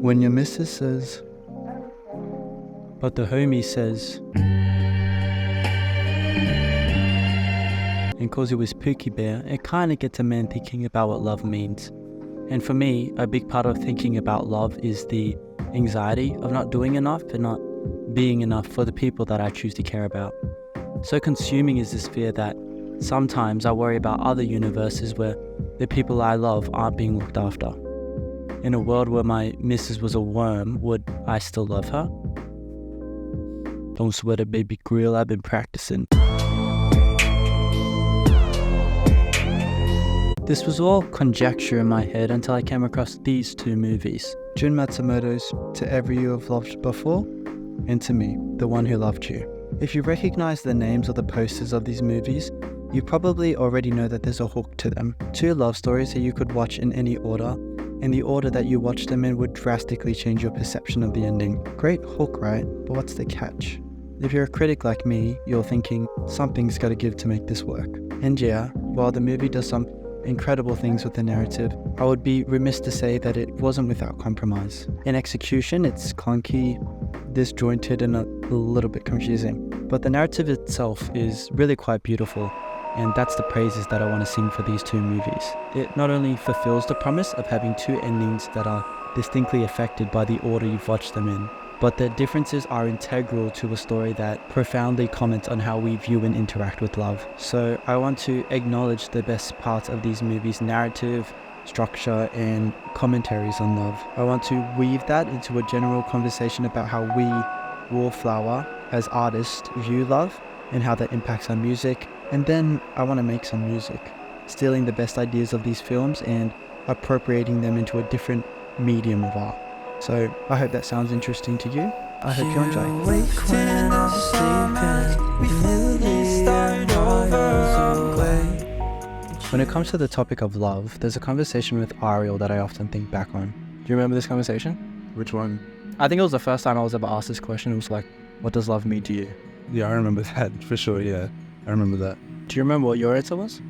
When your missus says, but the homie says, and calls you his Pookie Bear, it kinda gets a man thinking about what love means. And for me, a big part of thinking about love is the anxiety of not doing enough and not being enough for the people that I choose to care about. So consuming is this fear that sometimes I worry about other universes where the people I love aren't being looked after. In a world where my missus was a worm, would I still love her? Don't sweat it, baby grill, I've been practicing. This was all conjecture in my head until I came across these two movies. Jun Matsumoto's To Every You Have Loved Before, and To Me, The One Who Loved You. If you recognize the names or the posters of these movies, you probably already know that there's a hook to them. Two love stories that you could watch in any order, and the order that you watch them in would drastically change your perception of the ending. Great hook, right? But what's the catch? If you're a critic like me, you're thinking, something's gotta give to make this work. And yeah, while the movie does some incredible things with the narrative, I would be remiss to say that it wasn't without compromise. In execution, it's clunky, disjointed, and a little bit confusing. But the narrative itself is really quite beautiful, and that's the praises that I want to sing for these two movies. It not only fulfills the promise of having two endings that are distinctly affected by the order you've watched them in, but the differences are integral to a story that profoundly comments on how we view and interact with love. So I want to acknowledge the best parts of these movies' narrative, structure, and commentaries on love. I want to weave that into a general conversation about how we, Wallflower, as artists, view love and how that impacts our music. And then I want to make some music, stealing the best ideas of these films and appropriating them into a different medium of art. So I hope that sounds interesting to you. I hope you enjoy. When it comes to the topic of love, there's a conversation with Ariel that I often think back on. Do you remember this conversation? Which one? I think it was the first time I was ever asked this question. It was like, what does love mean to you? Yeah, I remember that for sure. Yeah, I remember that. Do you remember what your answer was?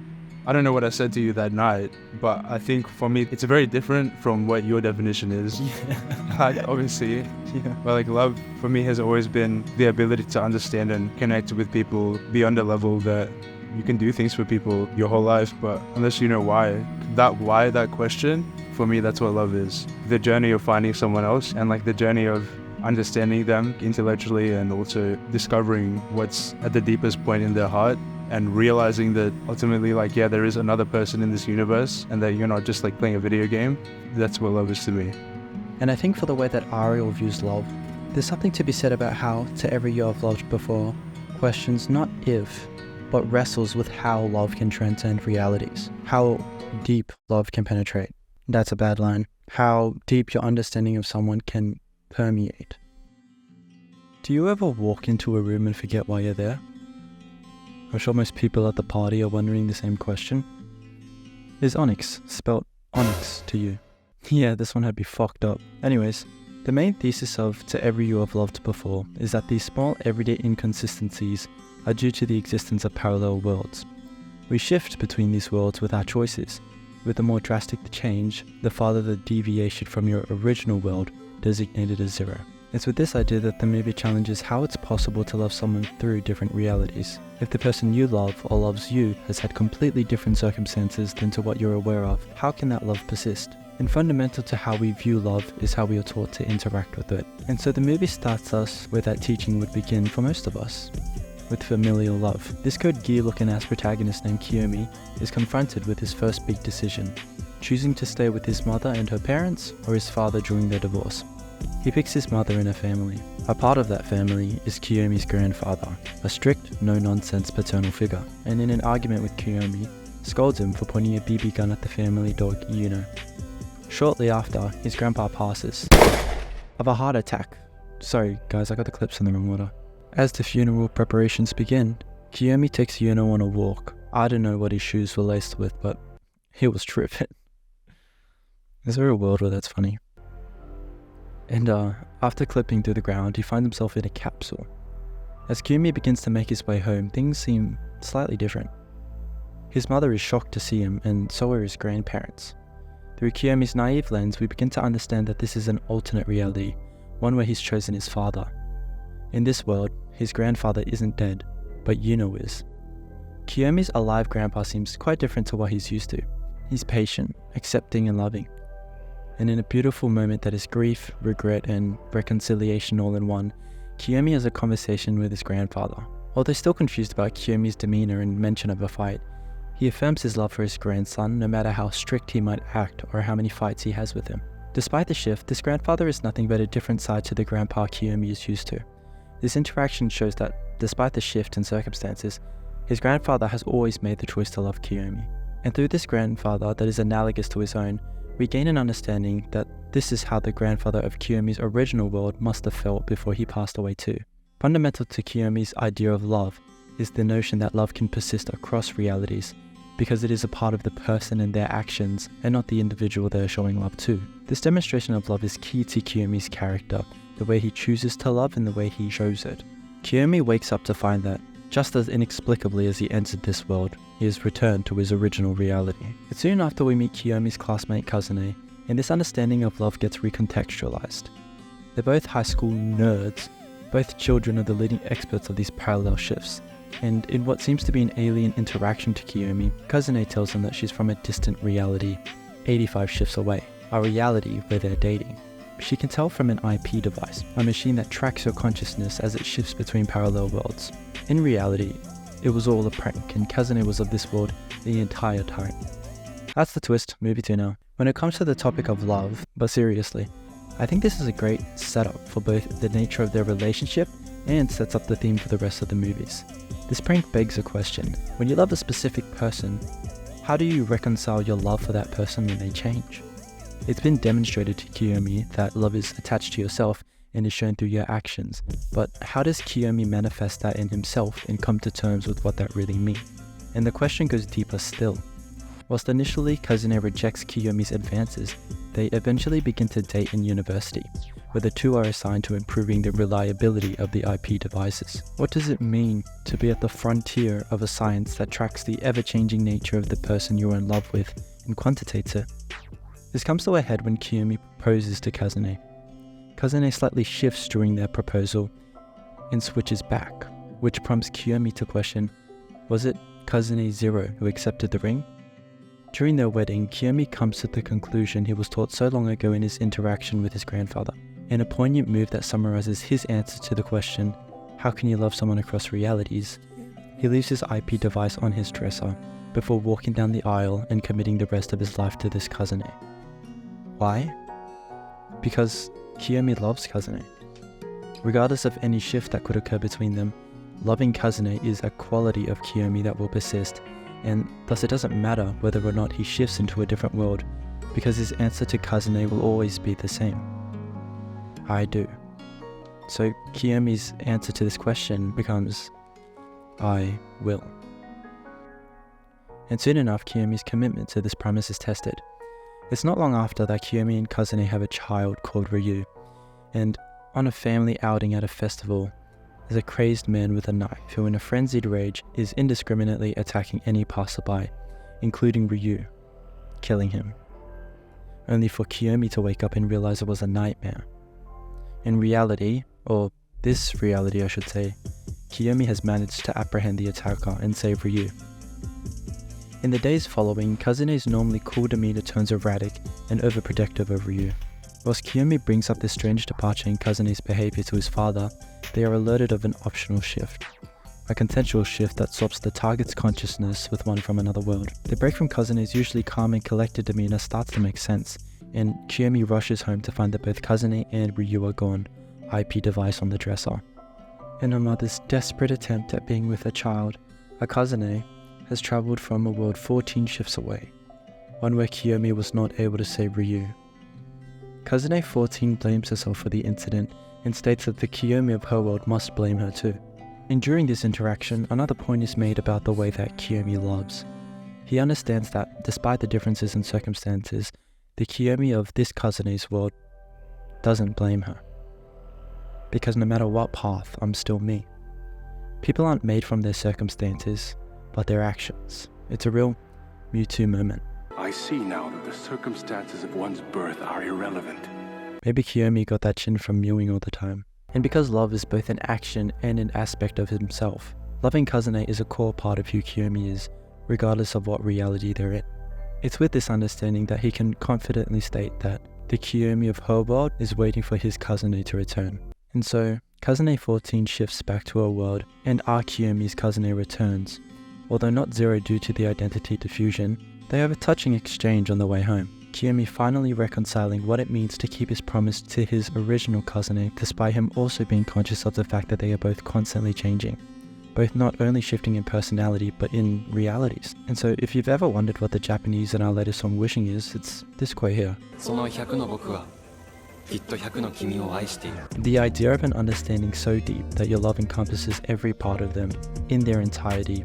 I don't know what I said to you that night, but I think for me, it's very different from what your definition is. Yeah. Obviously. Yeah. But like love for me has always been the ability to understand and connect with people beyond a level that you can do things for people your whole life, but unless you know why, that question, for me, that's what love is. The journey of finding someone else and like the journey of understanding them intellectually and also discovering what's at the deepest point in their heart and realizing that ultimately like, yeah, there is another person in this universe and that you're not just like playing a video game. That's what love is to me. And I think for the way that Ariel views love, there's something to be said about how To Every You Have Loved Before questions not if, but wrestles with how love can transcend realities, how deep love can penetrate. That's a bad line. How deep your understanding of someone can permeate. Do you ever walk into a room and forget why you're there? I'm sure most people at the party are wondering the same question. Is onyx spelt onyx to you? Yeah, this one had me fucked up. Anyways, the main thesis of To Every You Have Loved Before is that these small everyday inconsistencies are due to the existence of parallel worlds. We shift between these worlds with our choices. With the more drastic the change, the farther the deviation from your original world, designated as 0. It's with this idea that the movie challenges how it's possible to love someone through different realities. If the person you love or loves you has had completely different circumstances than to what you're aware of, how can that love persist? And fundamental to how we view love is how we are taught to interact with it. And so the movie starts us where that teaching would begin for most of us, with familial love. This code gear looking ass protagonist named Kiyomi is confronted with his first big decision, choosing to stay with his mother and her parents or his father during their divorce. He picks his mother and her family. A part of that family is Kiyomi's grandfather, a strict, no-nonsense paternal figure, and in an argument with Kiyomi, scolds him for pointing a BB gun at the family dog Yuno. Shortly after, his grandpa passes of a heart attack. Sorry guys, I got the clips in the wrong order. As the funeral preparations begin, Kiyomi takes Yuno on a walk. I don't know what his shoes were laced with, but he was tripping. Is there a world where that's funny? And after clipping through the ground, he finds himself in a capsule. As Kiyomi begins to make his way home, things seem slightly different. His mother is shocked to see him, and so are his grandparents. Through Kiyomi's naive lens, we begin to understand that this is an alternate reality, one where he's chosen his father. In this world, his grandfather isn't dead, but Yuno is. Kiyomi's alive grandpa seems quite different to what he's used to. He's patient, accepting and loving. And in a beautiful moment that is grief, regret, and reconciliation all in one, Kiyomi has a conversation with his grandfather. Although still confused about Kiyomi's demeanor and mention of a fight, he affirms his love for his grandson no matter how strict he might act or how many fights he has with him. Despite the shift, this grandfather is nothing but a different side to the grandpa Kiyomi is used to. This interaction shows that, despite the shift in circumstances, his grandfather has always made the choice to love Kiyomi. And through this grandfather that is analogous to his own, we gain an understanding that this is how the grandfather of Kiyomi's original world must have felt before he passed away too. Fundamental to Kiyomi's idea of love is the notion that love can persist across realities, because it is a part of the person and their actions and not the individual they are showing love to. This demonstration of love is key to Kiyomi's character, the way he chooses to love and the way he shows it. Kiyomi wakes up to find that, just as inexplicably as he entered this world, he has returned to his original reality. It's soon after we meet Kiyomi's classmate Kazune, and this understanding of love gets recontextualized. They're both high school nerds, both children of the leading experts of these parallel shifts, and in what seems to be an alien interaction to Kiyomi, Kazune tells him that she's from a distant reality, 85 shifts away, a reality where they're dating. She can tell from an IP device, a machine that tracks your consciousness as it shifts between parallel worlds. In reality, it was all a prank, and Kazune was of this world the entire time. That's the twist, movie 2 now. When it comes to the topic of love, but seriously, I think this is a great setup for both the nature of their relationship and sets up the theme for the rest of the movies. This prank begs a question. When you love a specific person, how do you reconcile your love for that person when they change? It's been demonstrated to Kiyomi that love is attached to yourself and is shown through your actions, but how does Kiyomi manifest that in himself and come to terms with what that really means? And the question goes deeper still. Whilst initially Kazune rejects Kiyomi's advances, they eventually begin to date in university, where the two are assigned to improving the reliability of the IP devices. What does it mean to be at the frontier of a science that tracks the ever-changing nature of the person you're in love with and quantitates it? This comes to a head when Kiyomi proposes to Kazune. Kazune slightly shifts during their proposal and switches back, which prompts Kiyomi to question, was it Kazune Zero who accepted the ring? During their wedding, Kiyomi comes to the conclusion he was taught so long ago in his interaction with his grandfather. In a poignant move that summarizes his answer to the question, how can you love someone across realities? He leaves his IP device on his dresser before walking down the aisle and committing the rest of his life to this Kazune. Why? Because Kiyomi loves Kazune. Regardless of any shift that could occur between them, loving Kazune is a quality of Kiyomi that will persist, and thus it doesn't matter whether or not he shifts into a different world, because his answer to Kazune will always be the same. I do. So Kiyomi's answer to this question becomes, I will. And soon enough, Kiyomi's commitment to this promise is tested. It's not long after that Kiyomi and Kazune have a child called Ryu, and on a family outing at a festival, there's a crazed man with a knife who in a frenzied rage is indiscriminately attacking any passerby, including Ryu, killing him. Only for Kiyomi to wake up and realize it was a nightmare. In reality, or this reality I should say, Kiyomi has managed to apprehend the attacker and save Ryu. In the days following, Kazune's normally cool demeanor turns erratic and overprotective of Ryu. Whilst Kiyomi brings up this strange departure in Kazune's behavior to his father, they are alerted of an optional shift. A consensual shift that swaps the target's consciousness with one from another world. The break from Kazune's usually calm and collected demeanor starts to make sense, and Kiyomi rushes home to find that both Kazune and Ryu are gone, IP device on the dresser. In her mother's desperate attempt at being with her child, Kazune has travelled from a world 14 shifts away, one where Kiyomi was not able to save Ryu. Kazune 14 blames herself for the incident and states that the Kiyomi of her world must blame her too. And during this interaction, another point is made about the way that Kiyomi loves. He understands that, despite the differences in circumstances, the Kiyomi of this Kazune's world doesn't blame her. Because no matter what path, I'm still me. People aren't made from their circumstances, but their actions. It's a real Mewtwo moment. I see now that the circumstances of one's birth are irrelevant. Maybe Kiyomi got that chin from mewing all the time. And because love is both an action and an aspect of himself, loving Kazune is a core part of who Kiyomi is, regardless of what reality they're in. It's with this understanding that he can confidently state that the Kiyomi of her world is waiting for his Kazune to return. And so, Kazune 14 shifts back to her world, and our Kiyomi's Kazune returns. Although not zero due to the identity diffusion, they have a touching exchange on the way home. Kiyomi finally reconciling what it means to keep his promise to his original Kazune, despite him also being conscious of the fact that they are both constantly changing. Both not only shifting in personality, but in realities. And so if you've ever wondered what the Japanese in our latest song Wishing is, it's this quote here. その100の僕はきっと100の君を愛している The idea of an understanding so deep that your love encompasses every part of them in their entirety,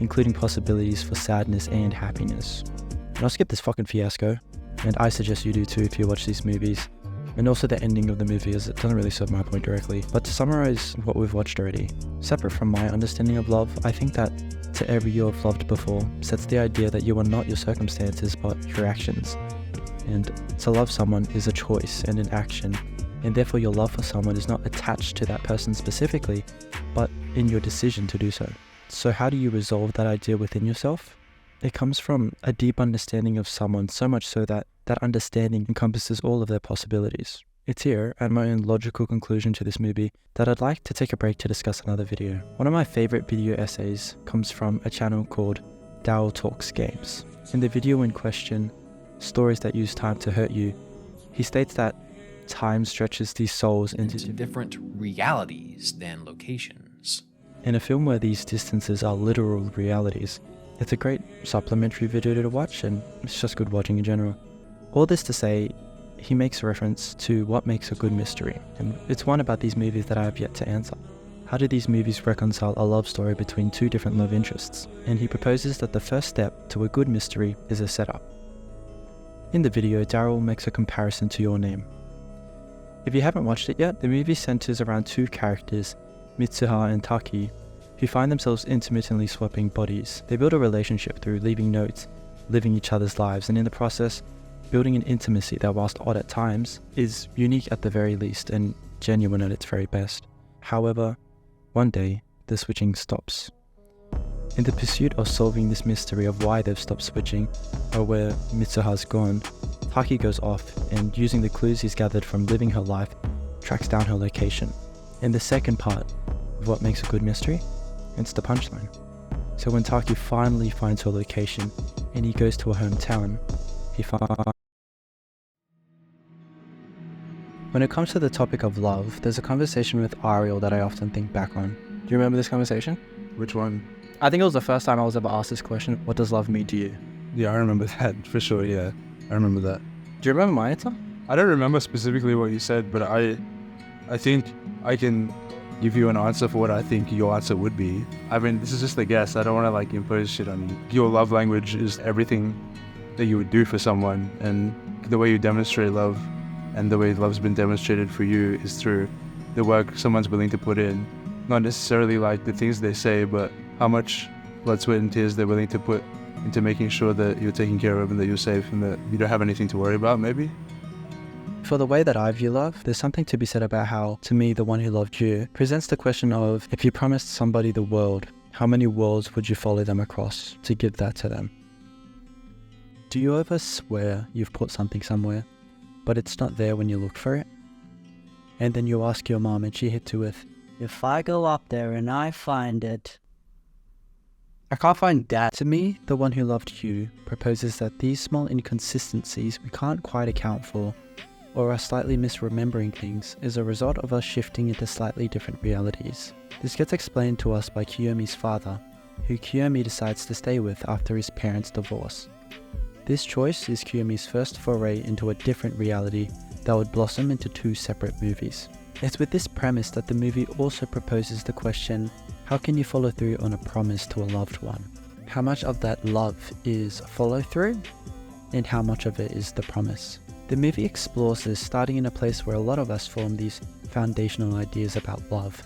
including possibilities for sadness and happiness. And I'll skip this fucking fiasco, and I suggest you do too if you watch these movies. And also the ending of the movie, as it doesn't really serve my point directly. But to summarize what we've watched already, separate from my understanding of love, I think that To Every You Have Loved Before sets the idea that you are not your circumstances but your actions. And to love someone is a choice and an action, and therefore your love for someone is not attached to that person specifically, but in your decision to do so. So how do you resolve that idea within yourself? It comes from a deep understanding of someone, so much so that that understanding encompasses all of their possibilities. It's here, at my own logical conclusion to this movie, that I'd like to take a break to discuss another video. One of my favorite video essays comes from a channel called Daryl Talks Games. In the video in question, Stories That Use Time to Hurt You, he states that time stretches these souls into different realities than locations. In a film where these distances are literal realities, it's a great supplementary video to watch, and it's just good watching in general. All this to say, he makes reference to what makes a good mystery, and it's one about these movies that I have yet to answer. How do these movies reconcile a love story between two different love interests? And he proposes that the first step to a good mystery is a setup. In the video, Daryl makes a comparison to Your Name. If you haven't watched it yet, the movie centers around two characters, Mitsuha and Taki, who find themselves intermittently swapping bodies. They build a relationship through leaving notes, living each other's lives, and in the process, building an intimacy that, whilst odd at times, is unique at the very least and genuine at its very best. However, one day, the switching stops. In the pursuit of solving this mystery of why they've stopped switching, or where Mitsuha's gone, Taki goes off and, using the clues he's gathered from living her life, tracks down her location. In the second part of what makes a good mystery, it's the punchline. So when Taki finally finds her location and he goes to her hometown, he finds... When it comes to the topic of love, there's a conversation with Ariel that I often think back on. Do you remember this conversation? Which one? I think it was the first time I was ever asked this question, what does love mean to you? Yeah, I remember that for sure. Yeah, I remember that. Do you remember my answer? I don't remember specifically what you said, but I think I can give you an answer for what I think your answer would be. I mean, this is just a guess. I don't want to like impose shit on you. Your love language is everything that you would do for someone, and the way you demonstrate love and the way love's been demonstrated for you is through the work someone's willing to put in. Not necessarily like the things they say, but how much blood, sweat and tears they're willing to put into making sure that you're taken care of and that you're safe and that you don't have anything to worry about, maybe. For the way that I view love, there's something to be said about how, to me, the one who loved you presents the question of, if you promised somebody the world, how many worlds would you follow them across to give that to them? Do you ever swear you've put something somewhere, but it's not there when you look for it? And then you ask your mom and she hits you with, if I go up there and I find it. I can't find that. To me, the one who loved you proposes that these small inconsistencies we can't quite account for, or are slightly misremembering things, is a result of us shifting into slightly different realities. This gets explained to us by Kiyomi's father, who Kiyomi decides to stay with after his parents' divorce. This choice is Kiyomi's first foray into a different reality that would blossom into two separate movies. It's with this premise that the movie also proposes the question, how can you follow through on a promise to a loved one? How much of that love is follow through, and how much of it is the promise? The movie explores this, starting in a place where a lot of us form these foundational ideas about love.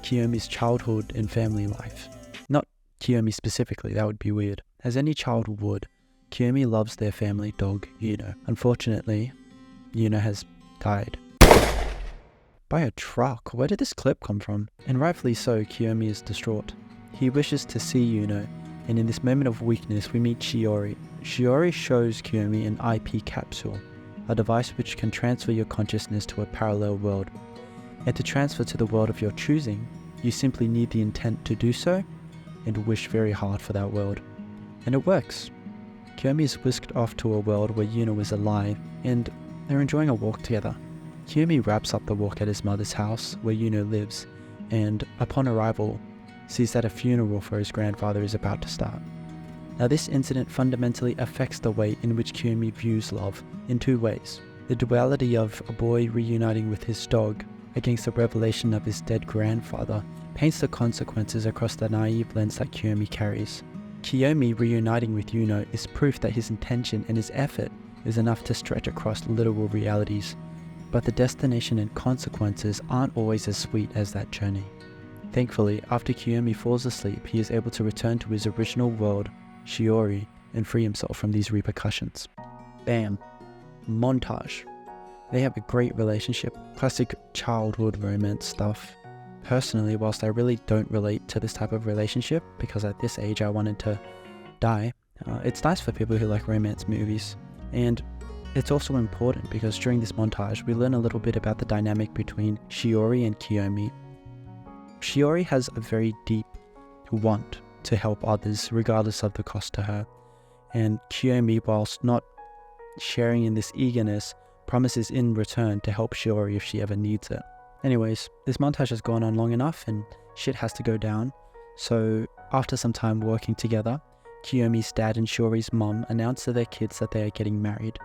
Kiyomi's childhood and family life. Not Kiyomi specifically, that would be weird. As any child would, Kiyomi loves their family dog, Yuno. Unfortunately, Yuno has died by a truck. Where did this clip come from? And rightfully so, Kiyomi is distraught. He wishes to see Yuno, and in this moment of weakness we meet Shiori. Shiori shows Kiyomi an IP capsule, a device which can transfer your consciousness to a parallel world. And to transfer to the world of your choosing, you simply need the intent to do so and wish very hard for that world. And it works. Kiyomi is whisked off to a world where Yuno is alive, and they're enjoying a walk together. Kiyomi wraps up the walk at his mother's house where Yuno lives, and upon arrival, sees that a funeral for his grandfather is about to start. Now this incident fundamentally affects the way in which Kiyomi views love in two ways. The duality of a boy reuniting with his dog against the revelation of his dead grandfather paints the consequences across the naive lens that Kiyomi carries. Kiyomi reuniting with Yuno is proof that his intention and his effort is enough to stretch across literal realities, but the destination and consequences aren't always as sweet as that journey. Thankfully, after Kiyomi falls asleep, he is able to return to his original world, Shiori, and free himself from these repercussions. Bam. Montage. They have a great relationship, classic childhood romance stuff. Personally, whilst I really don't relate to this type of relationship, because at this age I wanted to die, it's nice for people who like romance movies. And it's also important because during this montage we learn a little bit about the dynamic between Shiori and Kiyomi. Shiori has a very deep want to help others regardless of the cost to her, and Kiyomi, whilst not sharing in this eagerness, promises in return to help Shiori if she ever needs it. Anyways, this montage has gone on long enough and shit has to go down, so after some time working together, Kiyomi's dad and Shiori's mum announce to their kids that they are getting married,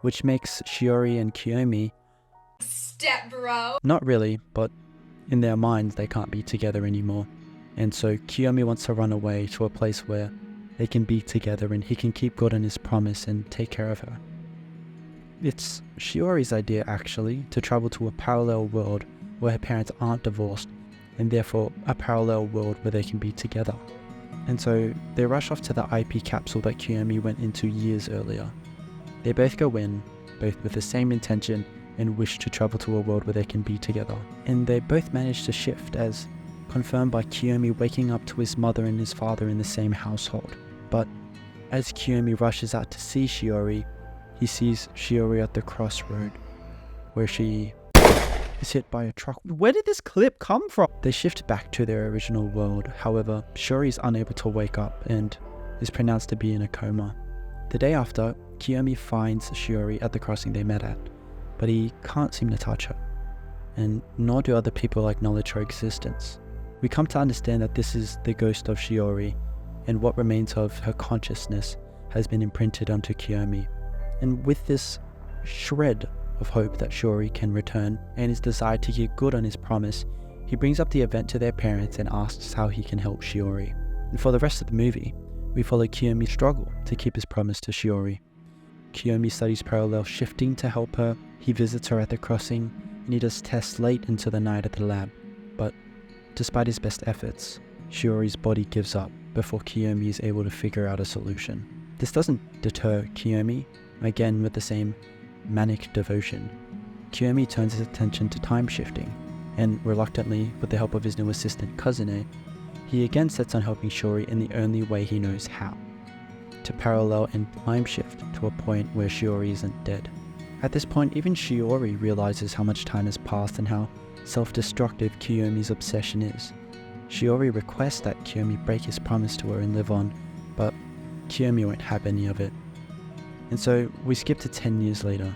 which makes Shiori and Kiyomi step bro. Not really, but in their minds they can't be together anymore. And so Kiyomi wants to run away to a place where they can be together and he can keep God on his promise and take care of her. It's Shiori's idea actually to travel to a parallel world where her parents aren't divorced, and therefore a parallel world where they can be together. And so they rush off to the IP capsule that Kiyomi went into years earlier. They both go in, both with the same intention and wish to travel to a world where they can be together. And they both manage to shift, as confirmed by Kiyomi waking up to his mother and his father in the same household. But as Kiyomi rushes out to see Shiori, he sees Shiori at the crossroad, where she is hit by a truck. Where did this clip come from? They shift back to their original world. However, Shiori is unable to wake up and is pronounced to be in a coma. The day after, Kiyomi finds Shiori at the crossing they met at, but he can't seem to touch her, and nor do other people acknowledge her existence. We come to understand that this is the ghost of Shiori, and what remains of her consciousness has been imprinted onto Kiyomi. And with this shred of hope that Shiori can return, and his desire to get good on his promise, he brings up the event to their parents and asks how he can help Shiori. And for the rest of the movie, we follow Kiyomi's struggle to keep his promise to Shiori. Kiyomi studies parallel shifting to help her, he visits her at the crossing, and he does tests late into the night at the lab. But despite his best efforts, Shiori's body gives up before Kiyomi is able to figure out a solution. This doesn't deter Kiyomi. Again, with the same manic devotion, Kiyomi turns his attention to time shifting, and reluctantly, with the help of his new assistant Kazune, he again sets on helping Shiori in the only way he knows how, to parallel and time shift to a point where Shiori isn't dead. At this point, even Shiori realizes how much time has passed and how self-destructive Kiyomi's obsession is. Shiori requests that Kiyomi break his promise to her and live on, but Kiyomi won't have any of it. And so we skip to 10 years later.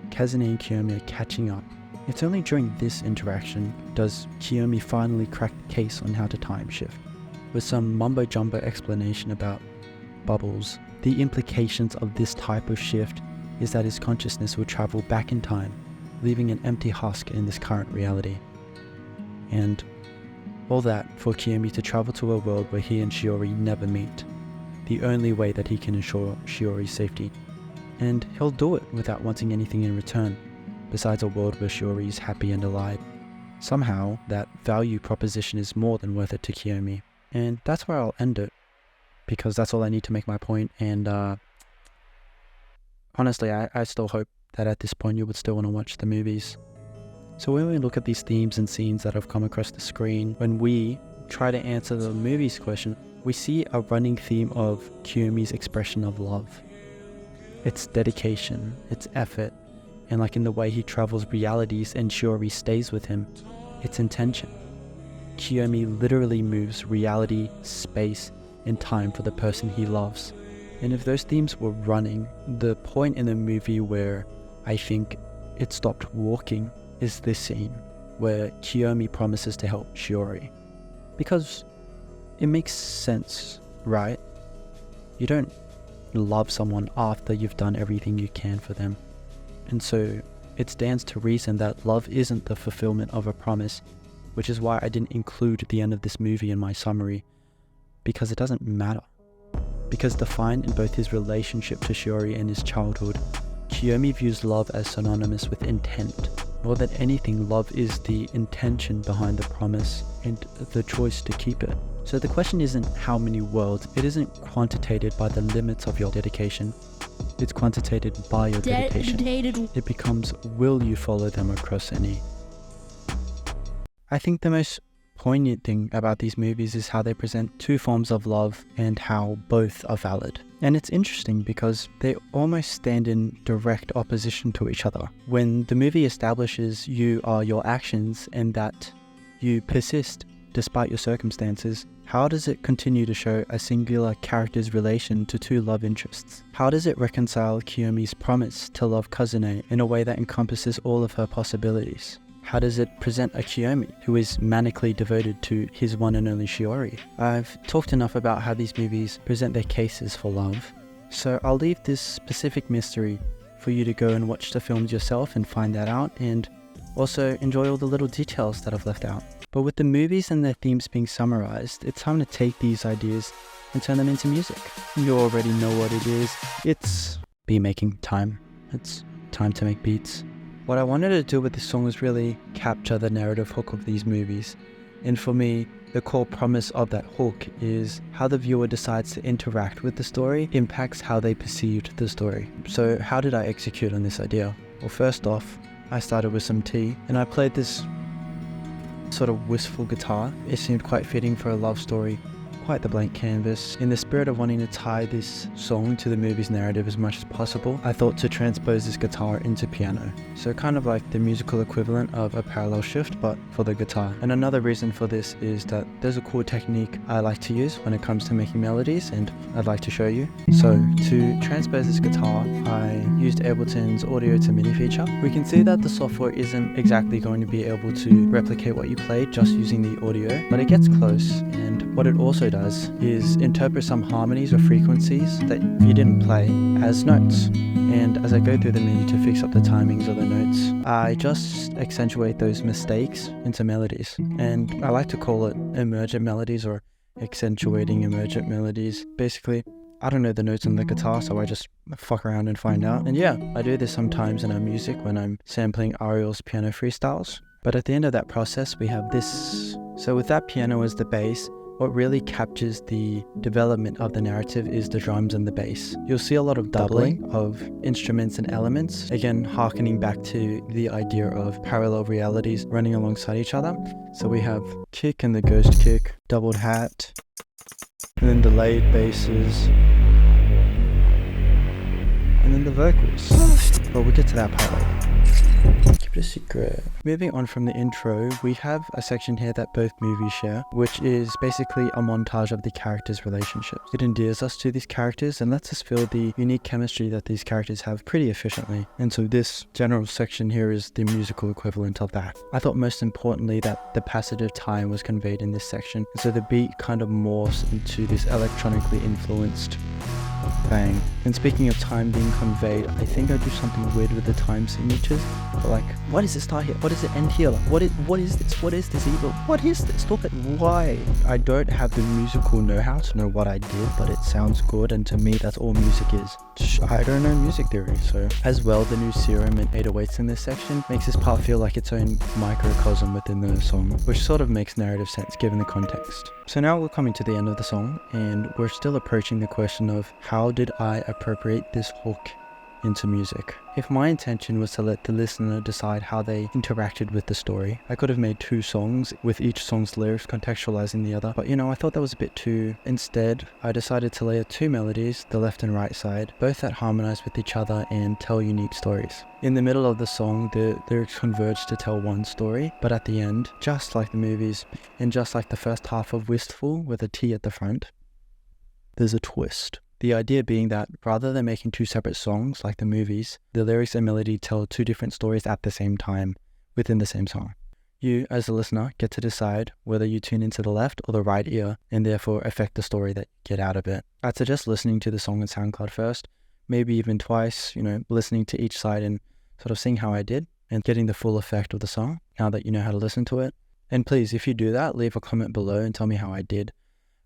Kazune and Kiyomi are catching up. It's only during this interaction does Kiyomi finally crack the case on how to time shift, with some mumbo-jumbo explanation about bubbles. The implications of this type of shift is that his consciousness will travel back in time, leaving an empty husk in this current reality. And all that for Kiyomi to travel to a world where he and Shiori never meet, the only way that he can ensure Shiori's safety. And he'll do it without wanting anything in return, besides a world where Shiori is happy and alive. Somehow, that value proposition is more than worth it to Kiyomi. And that's where I'll end it. because that's all I need to make my point. And honestly, I still hope that at this point you would still want to watch the movies. So when we look at these themes and scenes that have come across the screen, when we try to answer the movie's question, we see a running theme of Kiyomi's expression of love. It's dedication, it's effort, and like in the way he travels realities and Shiori stays with him, it's intention. Kiyomi literally moves reality, space, and time for the person he loves. And if those themes were running, the point in the movie where I think it stopped walking is this scene where Kiyomi promises to help Shiori. Because it makes sense, right? You don't love someone after you've done everything you can for them. And so it stands to reason that love isn't the fulfillment of a promise, which is why I didn't include the end of this movie in my summary, because it doesn't matter. Because defined in both his relationship to Shiori and his childhood, Kiyomi views love as synonymous with intent. More than anything, love is the intention behind the promise and the choice to keep it. So the question isn't how many worlds, it isn't quantitated by the limits of your dedication, it's quantitated by your dedication. It becomes, will you follow them across any? I think the most poignant thing about these movies is how they present two forms of love and how both are valid. And it's interesting because they almost stand in direct opposition to each other. When the movie establishes you are your actions and that you persist despite your circumstances, how does it continue to show a singular character's relation to two love interests? How does it reconcile Kiyomi's promise to love Kazune in a way that encompasses all of her possibilities? How does it present a Kiyomi who is manically devoted to his one and only Shiori? I've talked enough about how these movies present their cases for love, so I'll leave this specific mystery for you to go and watch the films yourself and find that out, and also enjoy all the little details that I've left out. But with the movies and their themes being summarized, it's time to take these ideas and turn them into music. You already know what it is. It's beat making time. It's time to make beats. What I wanted to do with this song was really capture the narrative hook of these movies. And for me, the core promise of that hook is how the viewer decides to interact with the story impacts how they perceived the story. So how did I execute on this idea? Well, first off, I started with some tea and I played this sort of wistful guitar. It seemed quite fitting for a love story, quite the blank canvas. In the spirit of wanting to tie this song to the movie's narrative as much as possible, I thought to transpose this guitar into piano. So kind of like the musical equivalent of a parallel shift, but for the guitar. And another reason for this is that there's a cool technique I like to use when it comes to making melodies, and I'd like to show you. So to transpose this guitar, I used Ableton's audio to MIDI feature. We can see that the software isn't exactly going to be able to replicate what you played just using the audio, but it gets close. And what it also does is interpret some harmonies or frequencies that you didn't play as notes. And as I go through the menu to fix up the timings of the notes, I just accentuate those mistakes into melodies. And I like to call it emergent melodies or accentuating emergent melodies. Basically, I don't know the notes on the guitar, so I just fuck around and find out. And yeah, I do this sometimes in our music when I'm sampling Ariel's piano freestyles. But at the end of that process, we have this. So with that piano as the bass, what really captures the development of the narrative is the drums and the bass. You'll see a lot of doubling of instruments and elements, again harkening back to the idea of parallel realities running alongside each other. So we have kick and the ghost kick, doubled hat, and then delayed basses, and then the vocals. But we'll get to that part later. Keep it a secret. Moving on from the intro, we have a section here that both movies share, which is basically a montage of the characters' relationships. It endears us to these characters and lets us feel the unique chemistry that these characters have pretty efficiently. And so this general section here is the musical equivalent of that. I thought most importantly that the passage of time was conveyed in this section. So the beat kind of morphs into this electronically influenced Bang. And speaking of time being conveyed, I think I do something weird with the time signatures. But like, what does it start here? What does it end here? Like, what is this? What is this even? What is this? Stop it. Why? I don't have the musical know-how to know what I did, but it sounds good, and to me that's all music is. I don't know music theory, so. As well, the new serum and 808s in this section makes this part feel like its own microcosm within the song, which sort of makes narrative sense given the context. So now we're coming to the end of the song, and we're still approaching the question of how did I appropriate this hook into music? If my intention was to let the listener decide how they interacted with the story, I could have made 2 songs with each song's lyrics contextualizing the other, but I thought that was a bit too. Instead, I decided to layer 2 melodies, the left and right side, both that harmonize with each other and tell unique stories. In the middle of the song, the lyrics converge to tell one story, but at the end, just like the movies, and just like the first half of Wistful with a T at the front, there's a twist. The idea being that rather than making 2 separate songs like the movies, the lyrics and melody tell 2 different stories at the same time within the same song. You, as a listener, get to decide whether you tune into the left or the right ear and therefore affect the story that you get out of it. I'd suggest listening to the song on SoundCloud first, maybe even twice, listening to each side and sort of seeing how I did and getting the full effect of the song now that you know how to listen to it. And please, if you do that, leave a comment below and tell me how I did.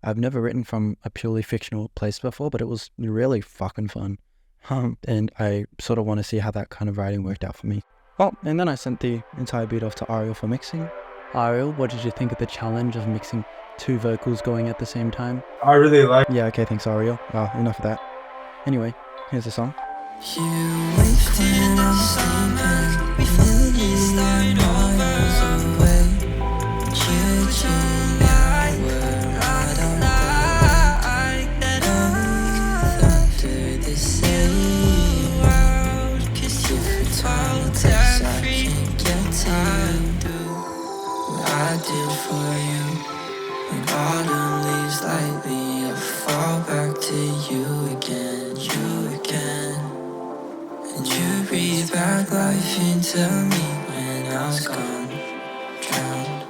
I've never written from a purely fictional place before, but it was really fucking fun. And I sort of want to see how that kind of writing worked out for me. Oh, and then I sent the entire beat off to Ariel for mixing. Ariel, what did you think of the challenge of mixing 2 vocals going at the same time? I really like. Yeah, okay, thanks Ariel. Enough of that. Anyway, here's the song. You waved in the summer, we fully started over away. You don't like where I don't like that under the same world, 'cause you're told that I can't get to do what I did for you. When autumn leaves lightly, I fall back to you again, you again. And you breathe back life into me when I was gone, drowned,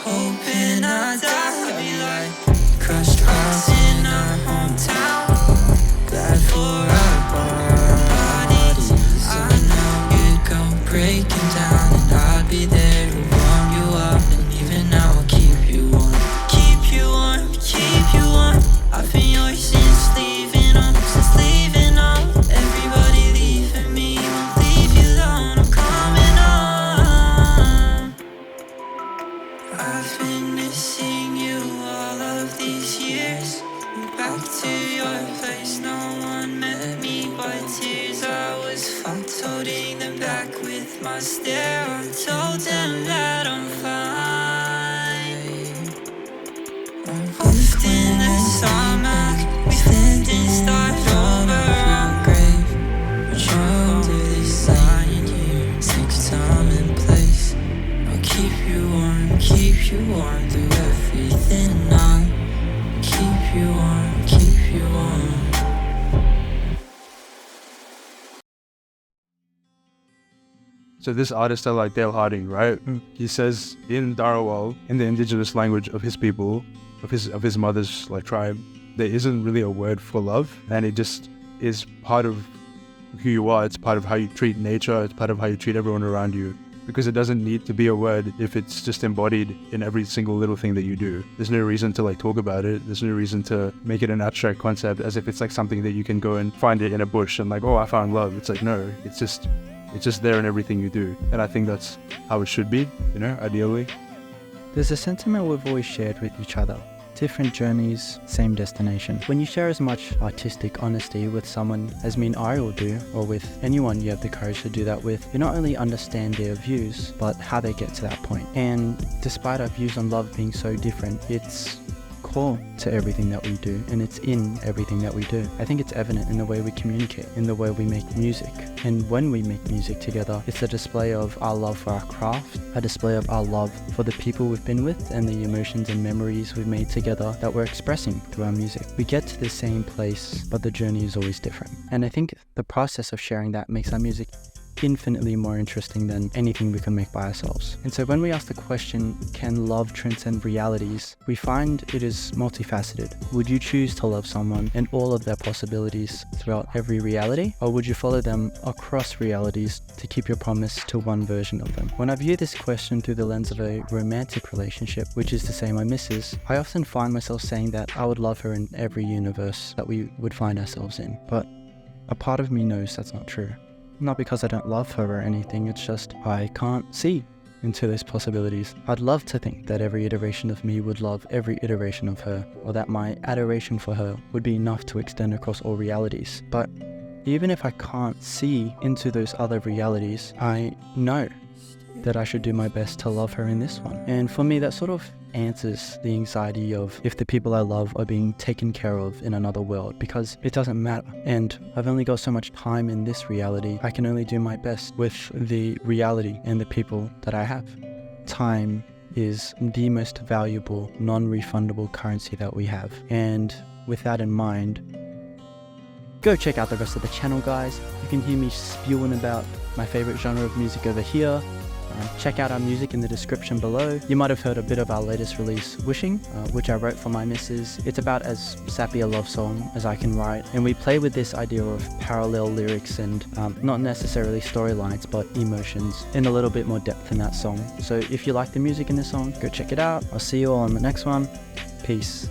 hoping I'd die. I'd be like crushed rocks in our hometown, glad for our bodies. I know you'd go breaking down, and I'd be there to warm you up. And even now I'll keep you warm, keep you warm, keep you warm. I've been yours since leaving on, since leaving on. Everybody leaving me, won't leave you alone. I'm coming on. I've been missing you all of these years. Back to your place, no one met me by tears. I was fucked, holding them back with my stare. I told them that I'm fine. I lived in the summer, we lived and started over our grave. We're drawn to this sign here, takes time and place. I'll keep you warm through everything. I'll keep you warm, keep you warm. So this artist, I like Dale Harding, right? He says in Darawal, in the indigenous language of his people, of his mother's tribe, there isn't really a word for love, and it just is part of who you are. It's part of how you treat nature. It's part of how you treat everyone around you. Because it doesn't need to be a word if it's just embodied in every single little thing that you do. There's no reason to talk about it. There's no reason to make it an abstract concept as if it's something that you can go and find it in a bush and oh, I found love. It's no, it's just there in everything you do. And I think that's how it should be, ideally. There's a sentiment we've always shared with each other. Different journeys, same destination. When you share as much artistic honesty with someone as me and Ariel do, or with anyone you have the courage to do that with, you not only understand their views, but how they get to that point. And despite our views on love being so different, it's core to everything that we do, and it's in everything that we do. I think it's evident in the way we communicate, in the way we make music. And when we make music together, it's a display of our love for our craft, a display of our love for the people we've been with and the emotions and memories we've made together that we're expressing through our music. We get to the same place, but the journey is always different. And I think the process of sharing that makes our music infinitely more interesting than anything we can make by ourselves. And so when we ask the question, can love transcend realities, we find it is multifaceted. Would you choose to love someone and all of their possibilities throughout every reality, or would you follow them across realities to keep your promise to one version of them? When I view this question through the lens of a romantic relationship, which is to say my missus, I often find myself saying that I would love her in every universe that we would find ourselves in. But a part of me knows that's not true. Not because I don't love her or anything, it's just I can't see into those possibilities. I'd love to think that every iteration of me would love every iteration of her, or that my adoration for her would be enough to extend across all realities. But even if I can't see into those other realities, I know that I should do my best to love her in this one. And for me, that sort of answers the anxiety of if the people I love are being taken care of in another world, because it doesn't matter. And I've only got so much time in this reality. I can only do my best with the reality and the people that I have. Time is the most valuable, non-refundable currency that we have. And with that in mind, go check out the rest of the channel, guys. You can hear me spewing about my favorite genre of music over here. Check out our music in the description below. You might have heard a bit of our latest release, Wishing, which I wrote for my missus. It's about as sappy a love song as I can write, and we play with this idea of parallel lyrics and not necessarily storylines, but emotions in a little bit more depth in that song. So if you like the music in this song, go check it out. I'll see you all on the next one. Peace.